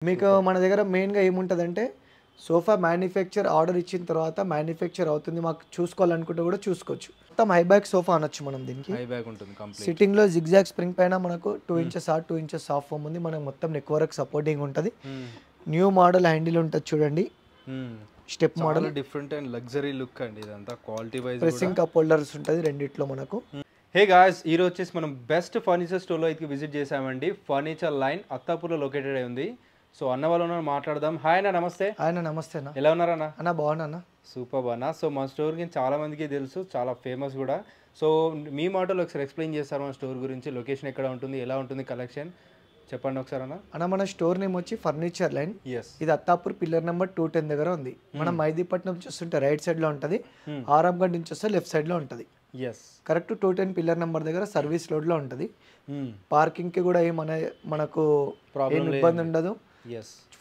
మీకు మన దగ్గర మెయిన్‌గా ఏముంటదంటే సోఫా మ్యానుఫ్యాక్చర్ ఆర్డర్ ఇచ్చిన తర్వాత మ్యానుఫ్యాక్చర్ అవుతుంది. మాకు చూసుకోవాలనుకుంటే కూడా చూసుకోవచ్చు. మొత్తం హై బ్యాక్ సోఫా అనొచ్చు మనం దీనికి. హై బ్యాక్ ఉంటుంది కంప్లీట్. సిట్టింగ్‌లో జిగ్‌జాగ్ స్ప్రింగ్ పైన మనకు 2 inches hard 2 inches soft foam ఉంది. మనకు మొత్తం నెక్ వరకు సపోర్టింగ్ ఉంటది. న్యూ మోడల్ హ్యాండిల్ ఉంటది చూడండి. Step model different and luxury look అండి. ఇదంతా quality wise pressing cup holders ఉంటది రెండిట్లో మనకు. హే గాయ్స్, ఈ రోజు వచ్చేసి మనం బెస్ట్ ఫర్నిచర్ స్టోర్లో అయితే విజిట్ చేసామండి. ఫర్నిచర్ లైన్ అత్తాపూర్లో లొకేటెడ్ అయి ఉంది. సో అన్న వాళ్ళు మాట్లాడదాం. హాయ్ అన్న, నమస్తే. ఆయన నమస్తే అన్న. ఎలా ఉన్నారన్న? అన్న బాగున్నా. సూపర్ అన్న. సో మన స్టోర్ గురించి చాలా మందికి తెలుసు, చాలా ఫేమస్ కూడా. సో మీ మాటలో ఒకసారి ఎక్స్ప్లెయిన్ చేస్తారు మన స్టోర్ గురించి, లొకేషన్ ఎక్కడ ఉంటుంది, ఎలా ఉంటుంది కలెక్షన్ చెప్పండి ఒకసారి అన్న. అన్న మన స్టోర్ నేమ్ వచ్చి ఫర్నిచర్ లైన్. ఇది అత్తాపూర్ పిల్లర్ నెంబర్ 210 దగ్గర ఉంది. మనం మైదీపట్నం చూస్తుంటే రైట్ సైడ్ లో ఉంటది, ఆరాంగఢ్ నుంచి వస్తే లెఫ్ట్ సైడ్ లో ఉంటది. కరెక్ట్ 210 పిల్లర్ నెంబర్ దగ్గర సర్వీస్ రోడ్ లో ఉంటది. పార్కింగ్ కి కూడా మనకు ఇబ్బంది ఉండదు,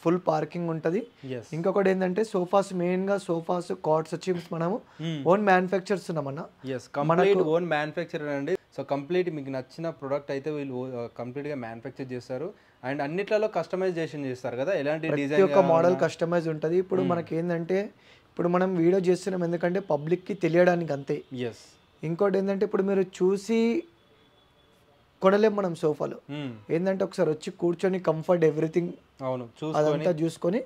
ఫుల్ పార్కింగ్ ఉంటది. ఇంకొకటి ఏంటంటే సోఫాస్, మెయిన్ గా సోఫాస్ కాట్స్ వచ్చి మనము ఓన్ మ్యానుఫ్యాక్చర్స్ ఉన్నామన్న. కంప్లీట్ ఓన్ మ్యానుఫ్యాక్చర్ అండి. సో కంప్లీట్ మీకు నచ్చిన ప్రొడక్ట్ అయితే వీళ్ళు కంప్లీట్ గా మ్యానుఫ్యాక్చర్ చేస్తారు. అండ్ అన్నిట్లలో కస్టమైజేషన్ చేస్తారు కదా, ఎలాంటి డిజైన్ ఒక మోడల్ కస్టమైజ్ ఉంటది. ఇప్పుడు మనకి ఏంటంటే ఇప్పుడు మనం వీడియో చేస్తున్నాం ఎందుకంటే పబ్లిక్ కి తెలియడానికి అంతే. ఇంకోటి ఏంటంటే ఇప్పుడు మీరు చూసి కొనలేం మనం సోఫాలో. ఏంటంటే ఒకసారి వచ్చి కూర్చొని కంఫర్ట్ ఎవ్రీథింగ్ అదంతా చూసుకొని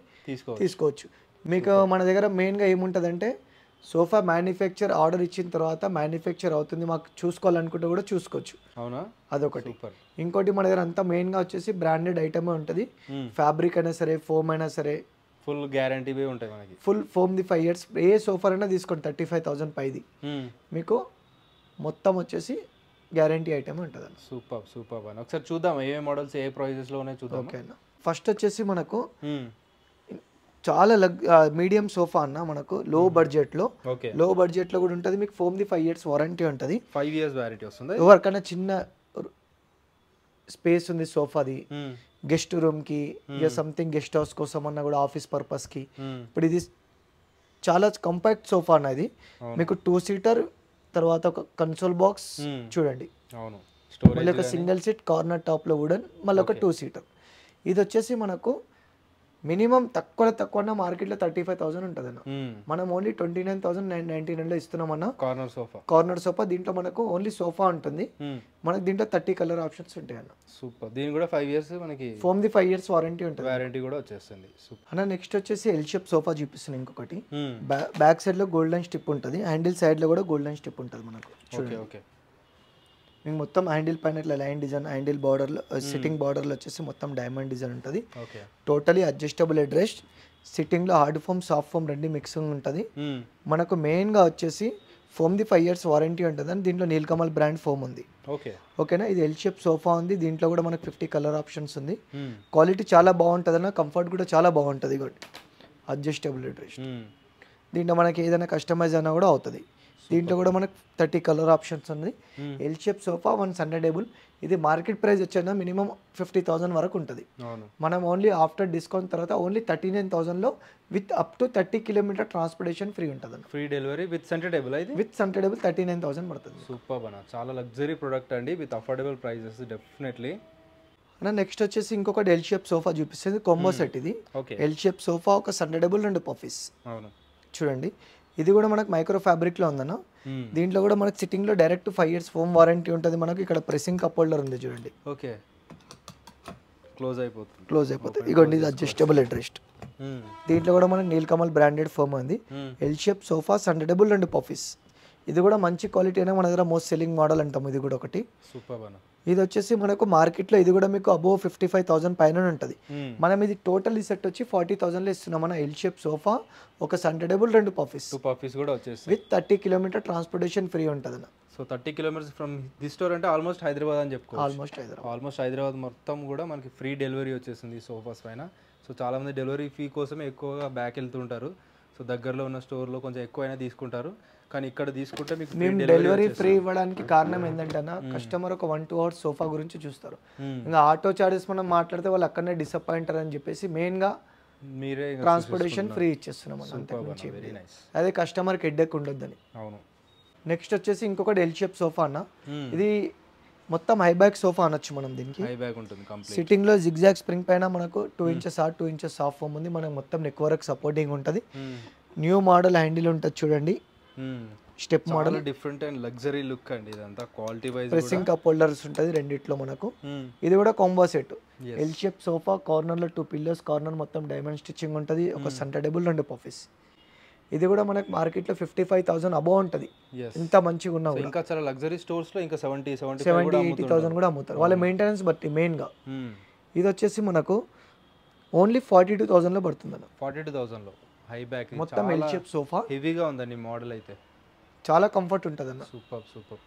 తీసుకోవచ్చు. మీకు మన దగ్గర మెయిన్గా ఏముంటుందంటే సోఫా మ్యానుఫ్యాక్చర్ ఆర్డర్ ఇచ్చిన తర్వాత మ్యానుఫ్యాక్చర్ అవుతుంది. మాకు చూసుకోవాలనుకుంటే కూడా చూసుకోవచ్చు. అవునా, అదొకటి. ఇంకోటి మన దగ్గర అంతా మెయిన్గా వచ్చేసి బ్రాండెడ్ ఐటమే ఉంటుంది. ఫ్యాబ్రిక్ అయినా సరే, ఫోమ్ అయినా సరే ఫుల్ గ్యారంటీ ఉంటాయి మనకి. ఫుల్ ఫోమ్ ది 5 years. ఏ సోఫా అయినా తీసుకోండి 35,000 పైది మీకు మొత్తం వచ్చేసి గ్యారంటీ ఐటమ్ ఉంటుంది. సూపర్ అని ఒకసారి చూద్దాం ఏ మోడల్స్ ఏ ప్రైజెస్ లో ఉన్నాయి చూద్దాం. ఓకే అన్న. ఫస్ట్ వచ్చేసి మనకు చాలా మీడియం సోఫా అన్న, మనకు లో బడ్జెట్ లో కూడా ఉంటుంది. మీకు ఫోమ్ ది 5 years వారంటీ ఉంటుంది. 5 years వారంటీ వస్తుంది. ఎవరికైనా చిన్న స్పేస్ ఉంది సోఫాది, గెస్ట్ రూమ్ కి ఇక సంథింగ్ గెస్ట్ హౌస్ కోసం అన్న కూడా, ఆఫీస్ పర్పస్ కి. ఇప్పుడు ఇది చాలా కంపాక్ట్ సోఫా అన్నది. మీకు 2 seater తర్వాత ఒక కన్సోల్ బాక్స్ చూడండి, మళ్ళీ ఒక సింగిల్ సీట్ కార్నర్ టాప్ లో వుడెన్, మళ్ళీ ఒక 2 seater. ఇది వచ్చేసి మనకు మినిమం తక్కువ మార్కెట్లో 35,000 ఉంటుంది అన్న. మనం ఓన్లీ 29,999 ఇస్తున్నాం అన్న. కార్నర్ సోఫా దీంట్లో మనకు ఓన్లీ సోఫా ఉంటుంది. మనకు దీంట్లో 30 కలర్ ఆప్షన్స్ ఉంటాయి అన్న. సూపర్. దీని కూడా 5 years మనకి ఫోమ్ ది 5 years వారంటీ ఉంటుంది. వారంటీ కూడా వచ్చేస్తుంది. అన్న నెక్స్ట్ వచ్చేసి ఎల్ షేప్ సోఫా చూపిస్తున్నాను. ఇంకొకటి బ్యాక్ సైడ్ లో గోల్డెన్ స్టిప్ ఉంటుంది, హ్యాండిల్ సైడ్ లో కూడా గోల్డెన్ స్టిప్ ఉంటుంది మనకు. ఓకే. మీకు మొత్తం హ్యాండిల్ పైన ఇట్లా లైన్ డిజైన్, హ్యాండిల్ బార్డర్లో సిట్టింగ్ బార్డర్లో వచ్చేసి మొత్తం డైమండ్ డిజైన్ ఉంటుంది. Totally adjustable head. సిట్టింగ్లో హార్డ్ ఫోమ్ సాఫ్ట్ ఫోమ్ రెండు మిక్సింగ్ ఉంటుంది. మనకు మెయిన్గా వచ్చేసి ఫోమ్ ది 5 years వారంటీ ఉంటుంది అని దీంట్లో నీలకమల్ బ్రాండ్ ఫోమ్ ఉంది. ఓకేనా. ఇది ఎల్ షేప్ సోఫా ఉంది. దీంట్లో కూడా మనకు 50 కలర్ ఆప్షన్స్ ఉంది. క్వాలిటీ చాలా బాగుంటుంది అన్న, కంఫర్ట్ కూడా చాలా బాగుంటుంది. Adjustable head. దీంట్లో మనకి ఏదైనా కస్టమైజ్ అయినా కూడా అవుతుంది. దీంట్లో కూడా మనకు 30 కలర్ ఆప్షన్స్ ఉంది. L shape sofa 1 Sunday. ఇది మార్కెట్ ప్రైస్ వచ్చేనా మినిమం 50,000 వరకు ఉంటుంది. మనం ఓన్లీ ఆఫ్టర్ డిస్కౌంట్ తర్వాత ఓన్లీ 39,000లో with up to 30 kilometer transportation free ఉంటుంది. Free delivery with Sunday. With Sunday 39,000 పడుతుంది. సూపర్ అన్న, చాలా లగ్జరీ ప్రొడక్ట్ అండి విత్ అఫోర్డబుల్ ప్రైజెస్ డెఫినెట్లీ. అన్న నెక్స్ట్ వచ్చేసి ఇంకొకటి ఎల్ షేప్ సోఫా చూపిస్తుంది. కాంబో సెట్ ఇది. ఎల్ షేప్ సోఫా ఒక Sunday 2 పఫీస్ చూడండి. ఇది కూడా మనకు మైక్రో ఫ్యాబ్రిక్ లో ఉందన్న. దీంట్లో కూడా మనకు సిట్టింగ్ లో డైరెక్ట్ 5 years ఫోమ్ వారంటీ ఉంటుంది. మనకి ఇక్కడ ప్రెసింగ్ కప్ హోల్డర్ ఉంది చూడండి. క్లోజ్ అయిపోతుంది. ఇగోండి ఇది అడ్జస్టబుల్ హెడ్ రెస్ట్. దీంట్లో కూడా మనకి నీలకమల్ బ్రాండెడ్ ఫోమ్ ఉంది. L shape sofa Sunday 2 puffies. ఇది కూడా మంచి క్వాలిటీ అయినా మన దగ్గర మోస్ట్ సెల్లింగ్ మోడల్ అంటాం. ఇది కూడా ఒకటి. ఇది వచ్చేసి మనకు మార్కెట్లో ఇది కూడా మీకు అబోవ్ 55,000 పైన ఉంటుంది. మనం ఇది టోటల్ ఈ సెట్ వచ్చి 40,000లో ఇస్తున్నాం మన. ఎల్ షేప్ సోఫా ఒక Sunday 2 పఫీస్ కూడా వచ్చేసి విత్ 30 kilometer ట్రాన్స్పోర్టేషన్ ఫ్రీ ఉంటుంది అన్న. So 30 kilometers from this store అంటే ఆల్మోస్ట్ హైదరాబాద్ అని చెప్పుకోవచ్చు. ఆల్మోస్ట్ హైదరాబాద్ మొత్తం కూడా మనకి ఫ్రీ డెలివరీ వచ్చేసింది సోఫాస్ పైన. సో చాలా మంది డెలివరీ ఫీ కోసమే ఎక్కువగా బ్యాక్ వెళ్తుంటారు. సో దగ్గరలో ఉన్న స్టోర్లో కొంచెం ఎక్కువైనా తీసుకుంటారు, కానీ ఇక్కడ తీసుకుంటే మీకు మేము డెలివరీ ఫ్రీ ఇవ్వడానికి కారణం ఏంటంటే కస్టమర్ ఒక 1-2 hours సోఫా గురించి చూస్తారు. ఇంకా ఆటో చార్జెస్ మనం మాట్లాడితే వాళ్ళు అక్కడనే డిసప్పాయింటర్ అని చెప్పేసి మెయిన్గా మీరే ట్రాన్స్పోర్టేషన్ ఫ్రీ ఇచ్చేస్తున్నాం. అదే కస్టమర్కి హెడ్ఏక్ ఉండొద్దని. నెక్స్ట్ వచ్చేసి ఇంకొకటి ఎల్ షేప్ సోఫా అన్న. ఇది మొత్తం హై బ్యాక్ సోఫా అనొచ్చు మనం దీనికి. హై బ్యాక్ ఉంటుంది కంప్లీట్. సిట్టింగ్ లో జిగ్జాగ్ స్ప్రింగ్ పైన మనకు 2 inches hard 2 inches soft foam ఉంది. మనకు మొత్తం నెక్ వరకు సపోర్టింగ్ ఉంటుంది. న్యూ మోడల్ హ్యాండిల్ ఉంటుంది చూడండి, step model, different and luxury look అండి. ఇదంతా quality wise pressing cup holders ఉంటుంది రెండిట్లో మనకు. ఇది కూడా combo set, L shape sofa, corner లో 2 పిల్లోస్, కార్నర్ మొత్తం డైమండ్ స్టిచ్చింగ్ ఉంటుంది, ఒక సెంటర్ టేబుల్ 2 పఫీస్. ఇది కూడా మనకు మార్కెట్ లో 55,000 అబౌవ్ ఉంటుంది. ఇంత మంచిగా ఉన్నా ఇంకా చాలా లగ్జరీ స్టోర్స్ లో ఇంకా 70-80,000 కూడా అమ్ముతారు వాళ్ళ మెయింటెనెన్స్ బట్టి మెయిన్ గా. ఇది వచ్చేసి మనకు ఓన్లీ 42,000 లో పడుతుంది అన్న. 42,000 లో హై బ్యాక్ మొత్తం ఎల్ షేప్ సోఫా, హెవీగా ఉందండి మోడల్ అయితే, చాలా కంఫర్ట్ ఉంటుంది అన్న. సూపర్ సూపర్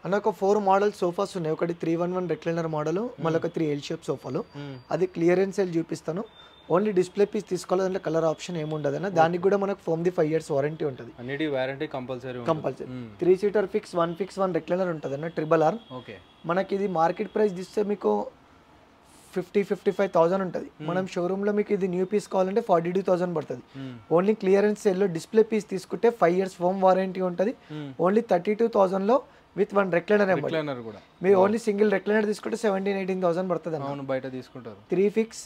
అన్న. ఒక 4 మోడల్ సోఫాస్ ఉన్నాయి, ఒకటి 311 రెక్లైనర్ మోడల్, మళ్ళీ ఒక 3 ఎల్ షేప్ సోఫాలు. అది క్లియరెన్స్ సేల్ చూపిస్తాను. ఓన్లీ డిస్ప్లే పీస్ తీసుకోవాలి, దాంట్లో కలర్ ఆప్షన్ ఏముండదు అన్న. దానికి కూడా మనకు ఫోమ్ ది 5 years వారంటీ ఉంటుంది. అన్నిటి warranty compulsory. 3 seater fix 1 recliner ఉంటుంది అన్న, RRR. ఓకే. మనకి ఇది మార్కెట్ ప్రైస్ తీస్తే మీకు 50-55,000 ఉంటుంది. మనం షోరూమ్ లో మీకు ఇది న్యూ పీస్ కావాలంటే 42,000 పడుతుంది. ఓన్లీ క్లియరెన్స్ సేల్ లో డిస్ప్లే పీస్ తీసుకుంటే 5 years ఫోమ్ వారంటీ ఉంటుంది. ఓన్లీ 32,000 లో విత్ 1 రెక్లైనర్ కూడా. మీరు ఓన్లీ సింగిల్ రెక్లైనర్ తీసుకుంటే 17-18,000 పడుతుంది అన్న. బయట తీసుకుంటారు. 3 ఫిక్స్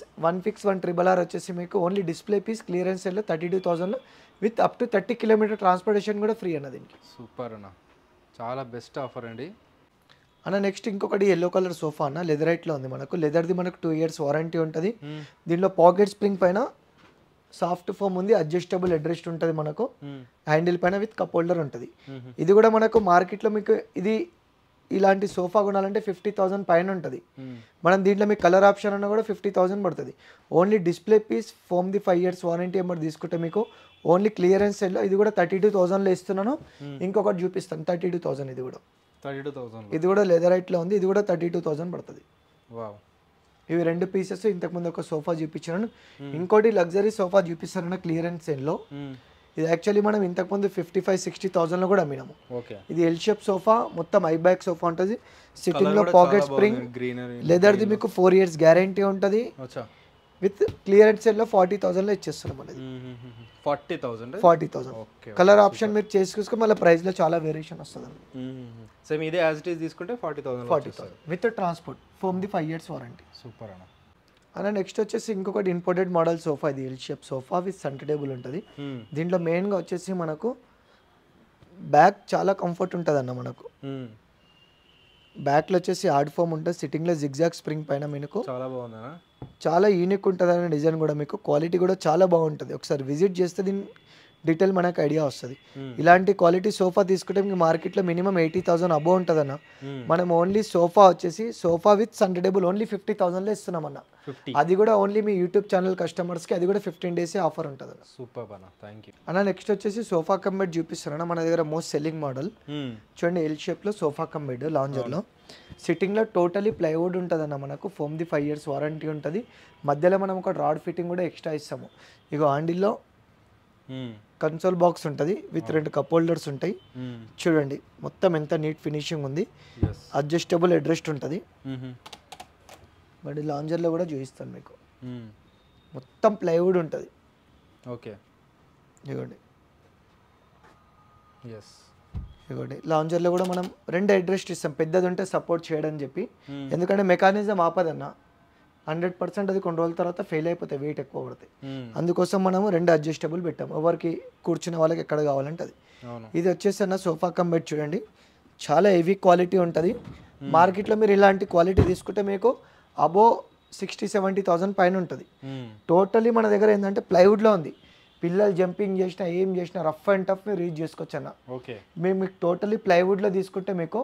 1 RRR వచ్చేసి మీకు only display piece clearance sale లో 32,000 లో with up to 30 km transportation కూడా ఫ్రీ అన్న దీనికి. సూపర్ అన్న, చాలా బెస్ట్ ఆఫర్ అండి అన్న. నెక్స్ట్ ఇంకొకటి ఎల్లో కలర్ సోఫా అన్న, లెదరైట్ లో ఉంది మనకు. లెదర్ది మనకు 2 years వారంటీ ఉంటుంది. దీనిలో పాకెట్ స్ప్రింగ్ పైన సాఫ్ట్ ఫోమ్ ఉంది, అడ్జస్టబుల్ హెడ్ రెస్ట్ ఉంటుంది మనకు, హ్యాండిల్ పైన విత్ కప్ హోల్డర్ ఉంటుంది. ఇది కూడా మనకు మార్కెట్ లో మీకు ఇది ఇలాంటి సోఫా కొనాలంటే 50,000 పైన ఉంటుంది. మనం దీంట్లో మీకు కలర్ ఆప్షన్ అన్న కూడా 50,000 పడుతుంది. ఓన్లీ డిస్ప్లే పీస్ ఫోమ్ ది 5 years వారంటీ ఎంబర్ తీసుకుంటే మీకు ఓన్లీ క్లియరెన్స్ సేల్లో ఇది కూడా 32,000 లో ఇస్తున్నాను. ఇంకొకటి చూపిస్తాను 32,000. ఇది కూడా 32,000. ఇది కూడా లెదరైట్ లో ఉంది. ఇది కూడా 32,000 పడుతుంది. వావ్. ఇవి 2 పీసెస్. ఇంతకుముందు ఒక సోఫా చూపించాను, ఇంకోటి లగ్జరీ సోఫా చూపిస్తాను క్లియరెన్స్ సేల్ లో. ఇది యాక్చువల్లీ మనం ఇంతకుముందు 55-60,000 లో కూడా అమ్మినాము. ఇది ఎల్ షేప్ సోఫా, మొత్తం ఐ బ్యాక్ సోఫా ఉంటుంది. సిట్టింగ్ లో పాకెట్ స్ప్రింగ్, లెదర్ది మీకు 4 years గ్యారంటీ ఉంటుంది. విత్ క్లియరెన్స్ సేల్ లో 40,000 లో ఇచ్చేస్తున్నాం అనేది. 40,000 కలర్ ఆప్షన్ మీరు చేసుకుని మళ్ళీ ప్రైస్ లో చాలా వేరియేషన్ వస్తుంది. సేమ్ ఇదే యాజ్ ఇట్ ఈస్ తీసుకుంటే 40,000 విత్ ట్రాన్స్పోర్ట్, ఫోమ్ ది 5 years వారంటీ. సూపర్ అన్న. అన్న నెక్స్ట్ వచ్చేసి ఇంకొకటి ఇంపోర్టెడ్ మోడల్ సోఫా, ఇది L shape sofa with centre table ఉంటుంది. దీంట్లో మెయిన్గా వచ్చేసి మనకు బ్యాక్ చాలా కంఫర్ట్ ఉంటుంది అన్న. మనకు బ్యాక్లో వచ్చేసి హార్డ్ ఫోమ్ ఉంటుంది, సిట్టింగ్లో జిగ్జాగ్ స్ప్రింగ్ పైన మీకు చాలా బాగుంది, చాలా యూనిక్ ఉంటుంది అన్న. డిజైన్ కూడా మీకు క్వాలిటీ కూడా చాలా బాగుంటుంది. ఒకసారి విజిట్ చేస్తే దీని డీటెయిల్ మనకు ఐడియా వస్తుంది. ఇలాంటి క్వాలిటీ సోఫా తీసుకుంటే మీకు మార్కెట్లో మినిమం 80,000 అబౌవ్ ఉంటుంది అన్న. మనం ఓన్లీ సోఫా వచ్చేసి sofa with centre table only 50,000లో ఇస్తున్నాం అన్న. అది కూడా ఓన్లీ మీ యూట్యూబ్ ఛానల్ కస్టమర్స్కి, అది కూడా 15 days ఆఫర్ ఉంటుంది అన్న. సూపర్ అన్న, థ్యాంక్ యూ అన్న. నెక్స్ట్ వచ్చేసి సోఫా కమ్ బెడ్ చూపిస్తాను. మన దగ్గర మోస్ట్ సెల్లింగ్ మోడల్ చూడండి, ఎల్ షేప్లో సోఫా కమ్ బెడ్ లాంజర్లో. సిట్టింగ్లో టోటలీ ప్లైవుడ్ ఉంటుంది అన్న. మనకు ఫోమ్ ది 5 years వారంటీ ఉంటుంది. మధ్యలో మనం ఒక రాడ్ ఫిట్టింగ్ కూడా ఎక్స్ట్రా ఇస్తాము. ఇగో హ్యాండిల్లో కన్సోల్ బాక్స్ ఉంటుంది విత్ 2 కప్ హోల్డర్స్ ఉంటాయి. చూడండి మొత్తం ఎంత నీట్ ఫినిషింగ్ ఉంది. అడ్జస్టబుల్ హెడ్ రెస్ట్ ఉంటుంది. బట్ లాంజర్లో కూడా చూపిస్తాను మీకు, మొత్తం ప్లైవుడ్ ఉంటుంది. ఓకే, ఇవ్వండి ఇవ్వండి. లాంజర్లో కూడా మనం 2 హెడ్ రెస్ట్ ఇస్తాం, పెద్దది ఉంటే సపోర్ట్ చేయడం చెప్పి. ఎందుకంటే మెకానిజం ఆపదన్న, 100% అది కొన్ని రోజుల తర్వాత ఫెయిల్ అయిపోతాయి, వెయిట్ ఎక్కువ పడతాయి. అందుకోసం మనము 2 అడ్జస్టబుల్ పెట్టాము, ఎవరికి కూర్చునే వాళ్ళకి ఎక్కడ కావాలంటే అది. ఇది వచ్చేసి అన్న సోఫా కమ్ బెడ్ చూడండి, చాలా హెవీ క్వాలిటీ ఉంటుంది. మార్కెట్లో మీరు ఇలాంటి క్వాలిటీ తీసుకుంటే మీకు అబో 60-70,000 పైన ఉంటుంది. టోటలీ మన దగ్గర ఏంటంటే ప్లైవుడ్లో ఉంది. పిల్లలు జంపింగ్ చేసినా ఏం చేసినా రఫ్ అండ్ టఫ్ మీరు రీచ్ చేసుకోవచ్చు అన్న. మేము మీకు టోటలీ ప్లైవుడ్లో తీసుకుంటే మీకు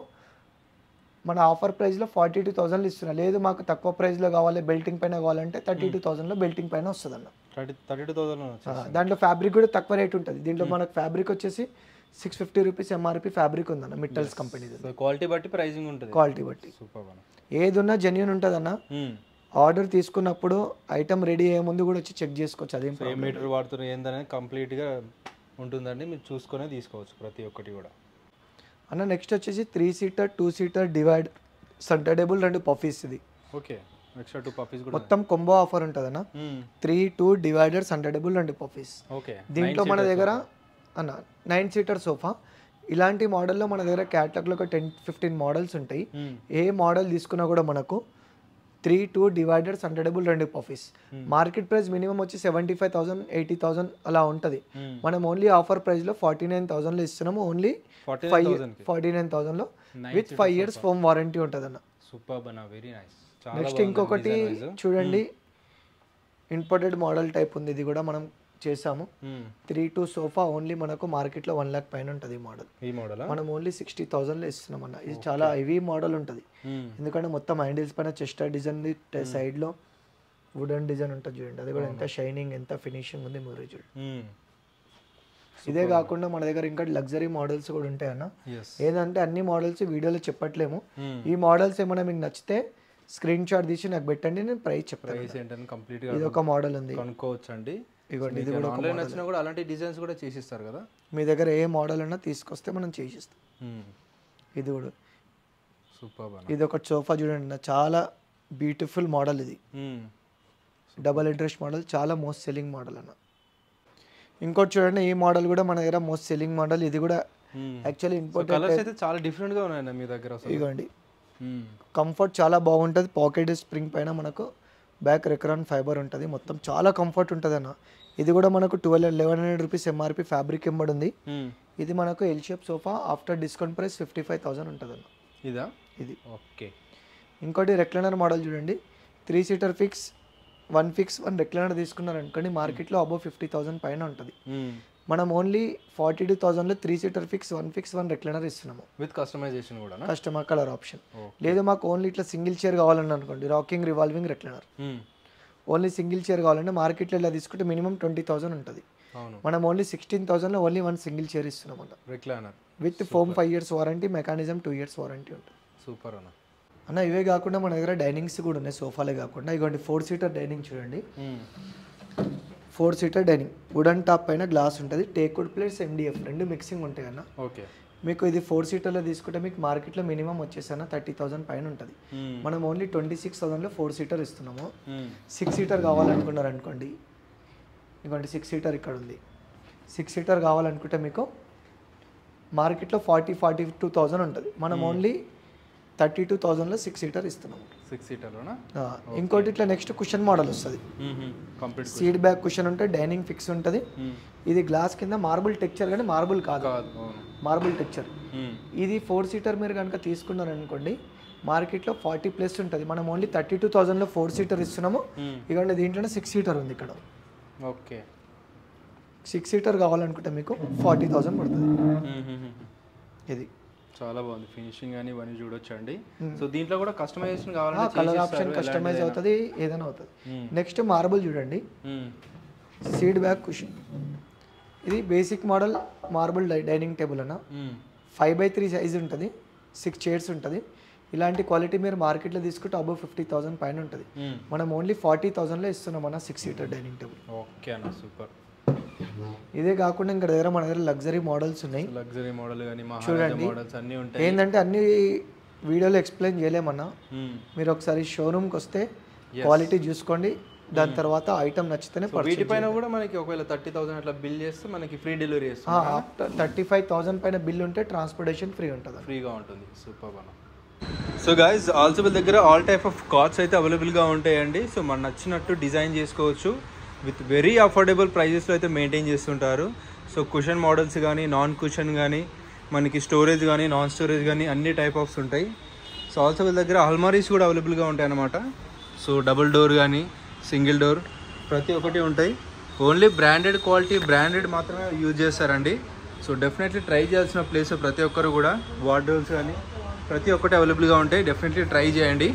మన ఆఫర్ ప్రైస్లో 42,000 ఇస్తున్నా. లేదు మాకు తక్కువ ప్రైస్లో కావాలి, బెల్టింగ్ పైన కావాలంటే 32,000లో బెల్టింగ్ పైన వస్తుంది అన్న. 32,000. దాంట్లో ఫ్యాబ్రిక్ కూడా తక్కువ రేట్ ఉంటుంది. దీంట్లో మనకు ఫ్యాబ్రిక్ వచ్చేసి 650 రూపీస్ ఎంఆర్పి ఫ్యాబ్రిక్ ఉందన్న, మిట్టల్స్ కంపెనీ. క్వాలిటీ బట్టి ప్రైసింగ్ ఉంటుంది, క్వాలిటీ బట్టి. ఏది ఉన్నా జెన్యూన్ ఉంటుంది అన్న. ఆర్డర్ తీసుకున్నప్పుడు ఐటమ్ రెడీ అయ్యే ముందు కూడా వచ్చి చెక్ చేసుకోవచ్చు. అదేం మీటర్ వాడుతున్నారు ఏందనేది కంప్లీట్గా ఉంటుందండి, మీరు చూసుకునే తీసుకోవచ్చు ప్రతి ఒక్కటి కూడా అన్న. నెక్స్ట్ వచ్చేసి 3 seater 2 seater divide centre table 2 puffies. ఇది ఓకే, ఎక్స్ట్రా 2 పఫీస్ కూడా మొత్తం కొంబో ఆఫర్ ఉంటుంది అన్న. 3-2 divider centre table 2 puffies. Okay, దీంట్లో మన దగ్గర అన్న 9 seater సోఫా. ఇలాంటి మోడల్లో మన దగ్గర క్యాటలాగ్లో ఒక 10-15 మోడల్స్ ఉంటాయి. ఏ మోడల్ తీసుకున్నా కూడా మనకు 3-2 డివైడర్స్ అండర్టేబుల్ రెండు పఫీస్. మార్కెట్ ప్రైస్ మినిమం వచ్చి 75,000 80,000 అలా ఉంటుంది. మనం ఓన్లీ ఆఫర్ ప్రైస్లో 49,000లో ఇస్తున్నాము. ఓన్లీ 49,000లో విత్ 5 years ఫోమ్ వారంటీ ఉంటుంది అన్న. సూపర్బ్ అన్న, వెరీ నైస్. నెక్స్ట్ ఇంకొకటి చూడండి, ఇంపోర్టెడ్ మోడల్ టైప్ ఉంది. ఇది కూడా మనం చేసాము. 3-2 సోఫా ఓన్లీ మనకు మార్కెట్లో 1 lakh పైన ఉంటుంది ఈ మోడల్. మనం ఓన్లీ 60,000లో ఇస్తున్నాం అన్న. ఇది చాలా హెవీ మోడల్ ఉంటుంది, ఎందుకంటే మొత్తం హ్యాండిల్స్ పైన చెస్టర్ డిజైన్, సైడ్లో వుడెన్ డిజైన్ ఉంటుంది చూడండి. అది కూడా ఎంత షైనింగ్, ఎంత ఫినిషింగ్ ఉంది మీరు చూడండి. ఇదే కాకుండా మన దగ్గర ఇంకా లగ్జరీ మోడల్స్ కూడా ఉంటాయి అన్న. ఏదంటే అన్ని మోడల్స్ వీడియోలో చెప్పట్లేము. ఈ మోడల్స్ ఏమైనా మీకు నచ్చితే స్క్రీన్ షాట్ తీసి నాకు పెట్టండి, నేను ప్రైస్ చెప్తాను. ఇది ఒక మోడల్ ఉంది, కొనుక్కోవచ్చు అండి. ఇదిగోండి, ఇది కూడా ఆన్లైన్ నచ్చినా కూడా అలాంటి డిజైన్స్ కూడా చేసిస్తారు కదా. మీ దగ్గర ఏ మోడల్ అన్నా తీసుకొస్తే మనం చేసిస్తాం. ఇది కూడా సూపర్. ఇది ఒక సోఫా చూడండి, చాలా బ్యూటిఫుల్ మోడల్. ఇది డబల్ ఇంట్రెస్ట్ మోడల్, చాలా మోస్ట్ సెల్లింగ్ మోడల్ అన్న. ఇంకోటి చూడండి, ఈ మోడల్ కూడా మన దగ్గర మోస్ట్ సెల్లింగ్ మోడల్. ఇది కూడా యాక్చువల్లీ ఇంపోర్టెడ్ కలర్స్ అయితే చాలా డిఫరెంట్గా ఉన్నాయండి మీ దగ్గర. ఇదిగోండి, కంఫర్ట్ చాలా బాగుంటుంది. పాకెట్ స్ప్రింగ్ పైన మనకు బ్యాక్ రెక్రాన్ ఫైబర్ ఉంటుంది. మొత్తం చాలా కంఫర్ట్ ఉంటుంది అన్న. ఇది కూడా మనకు 1,100 రూపీస్ ఎంఆర్పి ఫ్యాబ్రిక్ ఎంబడి ఉంది. ఇది మనకు L shape sofa, after discount price 55,000 ఉంటుంది అన్న. ఇదా ఇది ఓకే. ఇంకోటి రెక్లైనర్ మోడల్ చూడండి, 3 seater ఫిక్స్, 1 ఫిక్స్ 1 రెక్లైనర్ తీసుకున్నారు అనుకోండి, మార్కెట్లో అబౌవ్ 50,000 పైన ఉంటుంది. మనం ఓన్లీ 42,000లో 3 seater ఫిక్స్, 1 ఫిక్స్ 1 రెక్లైనర్ ఇస్తున్నాము విత్ కస్టమైజేషన్ కూడా, కస్టమర్ కలర్ ఆప్షన్. లేదు మాకు ఓన్లీ ఇట్లా సింగిల్ చైర్ కావాలని అనుకోండి, rocking revolving recliner, only single chair కావాలంటే మార్కెట్లో ఇలా తీసుకుంటే మినిమం 20,000 ఉంటుంది. మనం ఓన్లీ 16,000లో ఓన్లీ 1 సింగిల్ చైర్ ఇస్తున్నాం అన్న, recliner with foam 5 years warranty, mechanism 2 years warranty ఉంటుంది. సూపర్ అన్న. అన్న ఇవే కాకుండా మన దగ్గర డైనింగ్స్ కూడా ఉన్నాయి, సోఫాలే కాకుండా. ఇదిగోండి 4 seater డైనింగ్ చూడండి, 4 seater డైనింగ్, వుడెన్ టాప్ పైన గ్లాస్ ఉంటుంది, టేక్వుడ్ ప్లేట్స్, MDF రెండు మిక్సింగ్ ఉంటాయి అన్న. ఓకే. మీకు ఇది 4 seaterలో తీసుకుంటే మీకు మార్కెట్లో మినిమం వచ్చేసన్న 30,000 పైన ఉంటుంది. మనం ఓన్లీ 26,000లో 4 seater ఇస్తున్నాము. 6 seater కావాలనుకున్నారు అనుకోండి, ఇదిగోండి 6 seater ఇక్కడ ఉంది. 6 seater కావాలనుకుంటే మీకు మార్కెట్లో 40-42,000 ఉంటుంది. మనం ఓన్లీ 32,000లో 6 seater ఇస్తున్నాము. 6 seaterలోనా? ఇంకోటి ఇట్లా నెక్స్ట్ కుషన్ మోడల్ వస్తుంది, సీట్ బ్యాక్ కుషన్ ఉంటుంది, డైనింగ్ ఫిక్స్ ఉంటుంది. ఇది గ్లాస్ కింద మార్బుల్ టెక్చర్, కానీ మార్బుల్ కాదు, మార్బుల్ టెక్చర్. ఇది 4 seater మీరు కనుక తీసుకున్నారనుకోండి, మార్కెట్లో 40+ ఉంటుంది. మనం ఓన్లీ 32,000లో 4 seater ఇస్తున్నాము. ఇక దీంట్లోనే 6 seater ఉంది ఇక్కడ. ఓకే. 6 seater కావాలనుకుంటే మీకు 40,000 పడుతుంది. ఇది చాలా బాగుంది, ఫినిషింగ్ అని ఇవన్నీ చూడొచ్చు అండి. సో దీంట్లో కూడా కస్టమైజేషన్ కావాలంటే కలర్ ఆప్షన్ కస్టమైజ్ అవుతుంది, ఏదైనా అవుతుంది. నెక్స్ట్ మార్బుల్ చూడండి, సీట్ బ్యాక్ కుషన్. ఇది basic model marble dining table అన్న, 5x3 సైజ్ ఉంటుంది, 6 chairs ఉంటుంది. ఇలాంటి క్వాలిటీ మీరు మార్కెట్లో తీసుకుంటే అబౌవ్ 50,000 పైన ఉంటుంది. మనం ఓన్లీ 40,000లో ఇస్తున్నాం అన్న 6 seater డైనింగ్ టేబుల్. ఓకే అన్న, సూపర్. ఇదే కాకుండా ఇంకా దగ్గర మన దగ్గర లగ్జరీ మోడల్స్ ఉన్నాయి. లగ్జరీ మోడల్ కానీ చూడండి, మోడల్స్ అన్నీ ఉంటాయి. ఏంటంటే అన్ని వీడియోలో ఎక్స్ప్లెయిన్ చేయలేమన్నా, మీరు ఒకసారి షోరూమ్కి వస్తే క్వాలిటీ చూసుకోండి, దాని తర్వాత ఐటమ్ నచ్చితేనే. వీటిపైన కూడా మనకి ఒకవేళ 30,000 అట్లా బిల్ చేస్తే మనకి ఫ్రీ డెలివరీ చేస్తాం. ఆఫ్టర్ 35,000 పైన బిల్ ఉంటే ట్రాన్స్పోర్టేషన్ ఫ్రీ ఉంటుంది, ఫ్రీగా ఉంటుంది. సూపర్ అన్న. సో గైస్, ఆల్సో వీళ్ళ దగ్గర ఆల్ టైప్ ఆఫ్ కార్డ్స్ అయితే అవైలబుల్గా ఉంటాయండి. సో మనకు నచ్చినట్టు డిజైన్ చేసుకోవచ్చు, విత్ వెరీ అఫోర్డబుల్ ప్రైజెస్లో అయితే మెయింటైన్ చేస్తుంటారు. సో కుషన్ మోడల్స్ కానీ, నాన్ కుషన్ కానీ, మనకి స్టోరేజ్ కానీ, నాన్ స్టోరేజ్ కానీ అన్ని టైప్ ఆఫ్స్ ఉంటాయి. సో ఆల్సో వీళ్ళ దగ్గర అల్మారీస్ కూడా అవైలబుల్గా ఉంటాయి అన్నమాట. సో డబుల్ డోర్ కానీ, సింగిల్ డోర్ ప్రతి ఒక్కటి ఉంటాయి. ఓన్లీ బ్రాండెడ్ క్వాలిటీ, బ్రాండెడ్ మాత్రమే యూజ్ చేస్తారండి. సో డెఫినెట్లీ ట్రై చేయాల్సిన ప్లేస్ ప్రతి ఒక్కరు కూడా. వార్డ్రోబ్స్ కానీ ప్రతి ఒక్కటి అవైలబుల్గా ఉంటాయి, డెఫినెట్లీ ట్రై చేయండి.